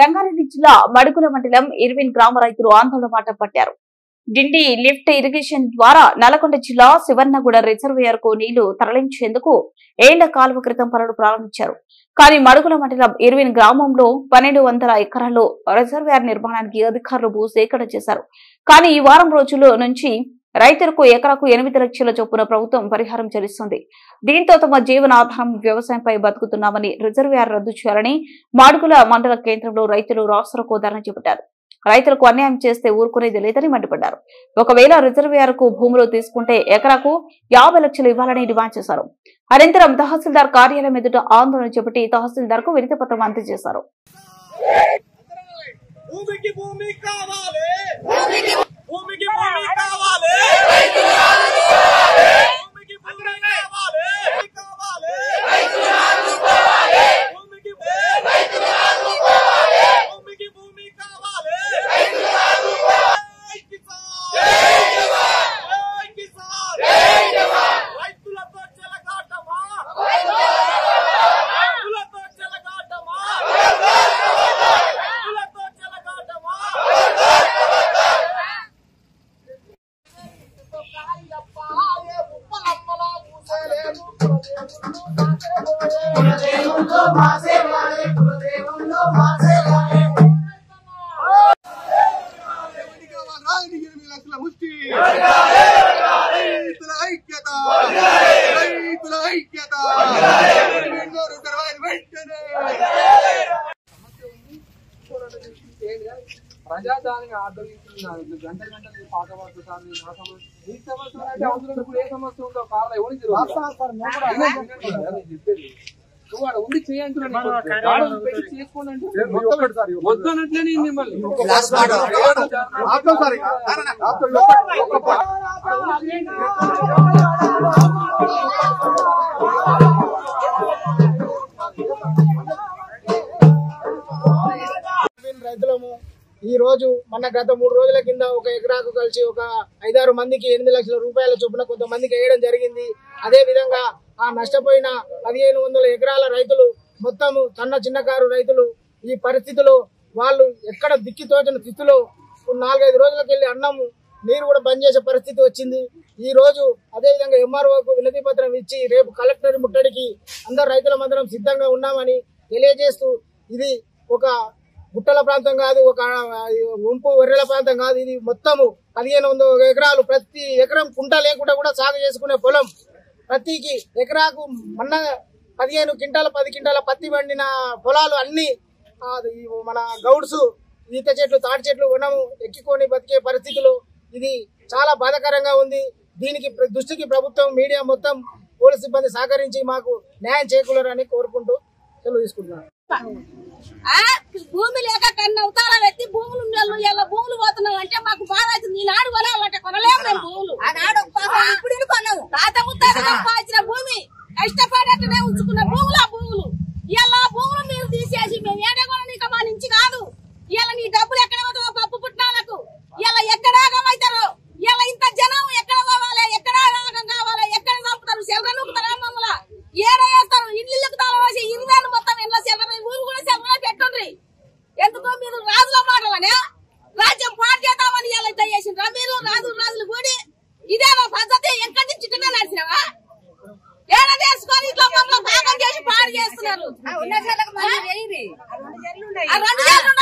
రంగారెడ్డి జిల్లా మడుగుల మండలం ఇర్విన్ గ్రామ రైతులు ఆందోళన బాట పట్టారు. డిండి లిఫ్ట్ ఇరిగేషన్ ద్వారా నల్గొండ జిల్లా శివన్నగూడ రిజర్వేయర్ కు నీళ్లు తరలించేందుకు ఏళ్ల కాలువ క్రితం పనులు ప్రారంభించారు. కానీ మడుగుల మండలం ఇర్విన్ గ్రామంలో 1200 ఎకరాల్లో రిజర్వేయర్ నిర్మాణానికి అధికారులు భూసేకరణ చేశారు. కానీ ఈ వారం రోజుల నుంచి రైతులకు ఎకరాకు 8 లక్షల చొప్పున ప్రభుత్వం పరిహారం చెల్లిస్తుంది. దీంతో తమ జీవనాధారం వ్యవసాయంపై బతుకుతున్నామని రిజర్వేయర్ రద్దు చేయాలని మడుగుల మండల కేంద్రంలో రైతులు రాష్ట్రకు ధర్నా చేపట్టారు. రైతులకు అన్యాయం చేస్తే ఊరుకునేది లేదని మండిపడ్డారు. ఒకవేళ రిజర్వేయర్ కు భూములు తీసుకుంటే ఎకరాకు 50 లక్షలు ఇవ్వాలని డిమాండ్ చేశారు. అనంతరం తహసీల్దార్ కార్యాలయం ఎదుట ఆందోళన చేపట్టి తహసీల్దార్ కు వినతి పత్రం అందజేశారు. ప్రజాదానికి ఆదరిస్తున్నారు గంట గంటలు పాట పాడుతారు. ఈ సమస్య అంటే అందులో ఇప్పుడు ఏ సమస్య ఉందో కారణం ఎవరికి నువ్వు ఉండి చేయండి చేసుకోండి అంటే వద్దనట్లేనే మిమ్మల్ని రైతులము ఈ రోజు మన గత 3 రోజుల కింద ఒక ఎకరాకు కలిసి ఒక 5-6 మందికి 8 లక్షల రూపాయల చొప్పున కొంతమందికి వేయడం జరిగింది. అదే విధంగా ఆ నష్టపోయిన 1500 ఎకరాల రైతులు మొత్తము చిన్నకారు రైతులు ఈ పరిస్థితిలో వాళ్ళు ఎక్కడ దిక్కితోచని స్థితిలో 4-5 రోజులకు వెళ్లి అన్నము నీరు కూడా బంద్ చేసే పరిస్థితి వచ్చింది. ఈ రోజు అదే విధంగా ఎంఆర్ఓకు వినతి పత్రం ఇచ్చి రేపు కలెక్టర్ ముట్టడికి అందరు రైతులమందరం సిద్ధంగా ఉన్నామని తెలియజేస్తూ, ఇది ఒక గుట్టల ప్రాంతం కాదు, ఒక వంపు వర్రెల ప్రాంతం కాదు, ఇది మొత్తము 1500 ఎకరాలు. ప్రతి ఎకరం కుంట లేకుండా కూడా సాగు చేసుకునే పొలం. ప్రతికి ఎకరాకు మొన్న 15 క్వింటాల 10 క్వింటాల పత్తి పండిన పొలాలు అన్ని మన గౌడ్స్ ఈత చెట్లు తాటి చెట్లు వనము ఎక్కికొని బతికే పరిస్థితులు. ఇది చాలా బాధాకరంగా ఉంది. దీనికి దృష్టికి ప్రభుత్వం మీడియా మొత్తం పోలీసు సిబ్బంది సహకరించి మాకు న్యాయం చేకూరాలని కోరుకుంటూ సెలవు తీసుకుంటున్నాను. భూమి లేక కన్నా అవతారం ఎత్తి భూములు ఇలా భూములు పోతున్నాం అంటే మాకు బాధ అవుతుంది. ఈనాడు కొనాలంటే కొనలేము మేము భూములు. ఇప్పుడు కొన్నాము తాత ముత్తాత సంపాదించిన భూమి కష్టపడేటనే ఉంచుకున్న భూములు. ఆ భూములు ఇలా భూములు మీరు తీసేసి మేము ఏడే కొననీక మా నుంచి కాదు. ఇలా నీ డబ్బులు ఎక్కడ పోతుందో పప్పు పుట్టినాలకు ఇలా ఎక్కడ ఆగమవుతారో, ఇలా ఇంత జనం ఎక్కడ పోవాలి, ఎక్కడ ఆగం కావాలి, ఎక్కడ చంపుతారు, సెలవుతారు మమ్మల్ని ఏడ వేస్తారు. ఇళ్ళకి తాళం వేసి 20 మొత్తం ఇళ్ళ సెలవు ఊరు కూడా సెలవు పెట్టుండ్రి. ఎందుకో మీరు రాజుల మాటలనే రాజ్యం పాటు చేద్దామని ఇలా ఇట్లా చేసిండ్రా మీరు రాజులు కూడి? ఇదేనా పద్ధతి? ఎక్కడి నుంచి ఇట్లా నడిచినావా? ఏడ తీసుకొని ఇట్లా మమ్మల్ని భాగం చేసి పాడు చేస్తున్నారు. 2 జల్లు